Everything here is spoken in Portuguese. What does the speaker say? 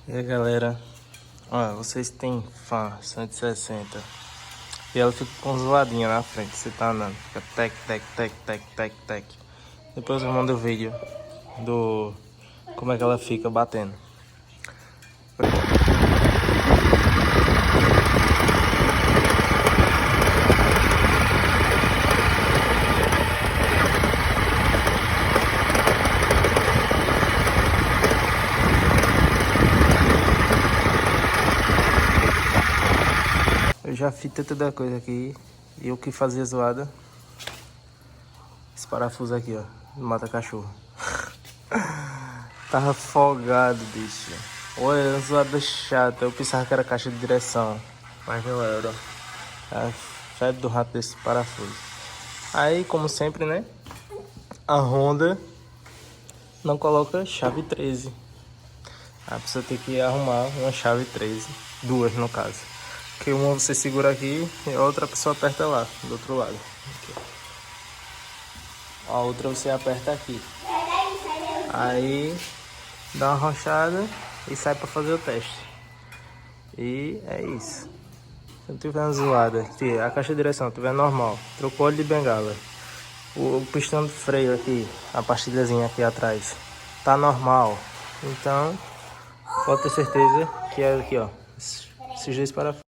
E aí galera, ó, vocês têm Fan 160 e ela fica com zoadinha na frente, você tá andando, fica tec, tec, tec, tec, tec, tec. Depois eu mando o vídeo do como é que ela fica batendo. Eu já fiz toda a coisa aqui e o que fazia zoada, esse parafuso aqui, ó, do mata-cachorro. Tava folgado, bicho. Olha, uma zoada chata. Eu pensava que era caixa de direção, mas não era. A febre do rato desse parafuso. Aí, como sempre, né? A Honda não coloca chave 13. A pessoa tem que arrumar uma chave 13. Duas, no caso. Porque uma você segura aqui e a outra pessoa aperta lá, do outro lado. Aqui. A outra você aperta aqui. Aí dá uma arrochada e sai pra fazer o teste. E é isso. Se não tiver uma zoada, se a caixa de direção tiver normal, trocou óleo de bengala, o pistão de freio aqui, a pastilhazinha aqui atrás, tá normal, então pode ter certeza que é aqui, ó, esses dois parafusos.